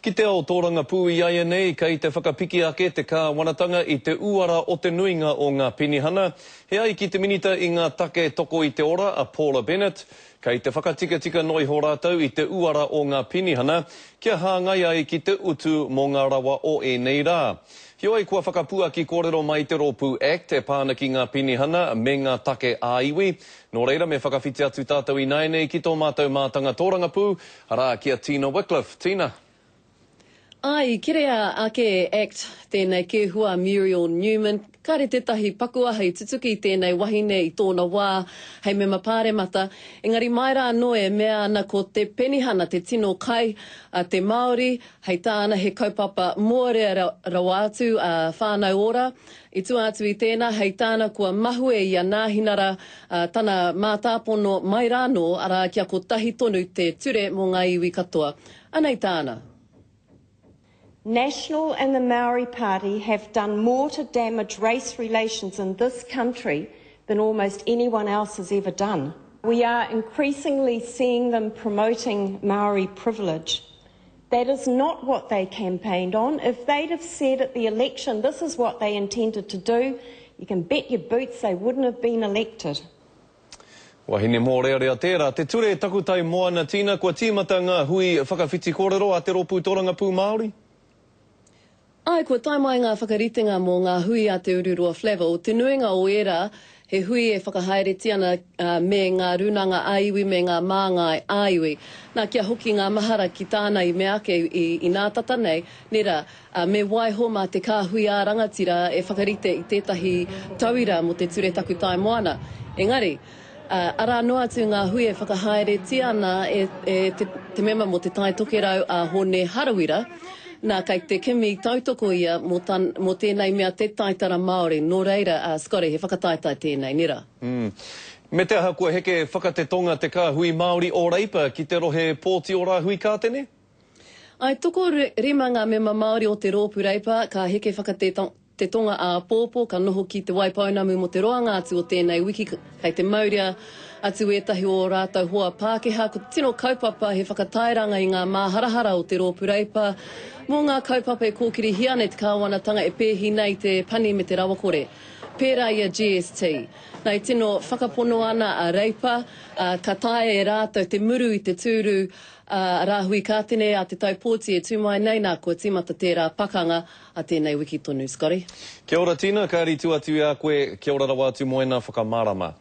Ki te ao tōranga pū I aia nei, kei te whakapiki ake te kāwanatanga I te uara o te nuinga o ngā pinihana. He ai ki te minita I ngā take toko I te ora, a Paula Bennett. Kei te whakatika noi ho rātou I te uara o ngā pinihana, kia hāngai ai ki te utu mō ngā rawa o e nei rā. Hioi kua whakapua ki kōrero mai te Rōpū Act e pāna ki ngā pinihana me ngā take āiwi. Nō reira me whakawhiti atu tātou I nei ki tō mātou mātanga tōranga pū, arā kia Tina Wycliffe. Tina. Ai, kirea ake Act tēnei ke hua Muriel Newman. Kare tētahi pakuaha I tutuki tēnei wahine I tōna wā, hei me mapare mata. Engari mai rā noe mea ana ko te penihana, te tino kai, te Māori, hei tāna he kaupapa mōrea rawa atu whānau ora. I tua atu I tēnā, hei tāna kua mahue I a nāhinara tana mātāpono mai rā no, ara kia ko tahi tonu te ture mō ngā iwi katoa. Anei tāna. National and the Maori Party have done more to damage race relations in this country than almost anyone else has ever done. We are increasingly seeing them promoting Maori privilege. That is not what they campaigned on. If they'd have said at the election this is what they intended to do, you can bet your boots they wouldn't have been elected. Wahine mō rea tērā. Te ture takutai moana Tina, kua tīmata ngā hui whakawhiti kōrero a te Rōpū Tōranga Pū Māori? Ai, kua taimai ngā whakaritenga mō ngā hui a te ururua Flavel. Te nuinga o era, he hui e whakahaereti ana me ngā runanga aiwi me ngā māngai aiwi. Nā kia hoki ngā mahara ki tāna I me ake I nā tata nei, nera me waiho mā te kāhui a rangatira e whakarite I tētahi tauira mo te ture takutai moana. Engari, ara noa atu ngā hui e whakahaereti ana te mema mo te tai tokerau a Hone Harawira, nā kei te kimi tautoko ia mo tēnei mea te taitara Māori. Nō reira, Scotty, he whakataitai tēnei, nera. Me te aha kua heke whakatetonga te kāhui Māori o Reipa ki te rohe pōti o rā hui kātene? Ai, toko rima ngā mema Māori o te Rōpū Reipa, ka heke te tonga a pōpō, ka noho ki te waipaunamu mo te roanga atu o tēnei wiki kei te mauria atu etahi o rātou hoa Pākehā. Ko tino kaupapa he whakatairanga I ngā māharahara o te Rōpū Reipa. Mō ngā kaupapa e kōkiri hiane te kāwanatanga e pēhi nei te pani me te rawakore. Pērā ia GST. Nei tino whakapono ana a Reipa, ka tae e rātou te muru I te tūru rāhui kātene a te taupōti e tūmai nei nā kua tīmata tērā pakanga a tēnei wiki tonu, Scotty. Kia ora Tina, ka ritu atu a koe, kia ora rawa atu moena whakamārama.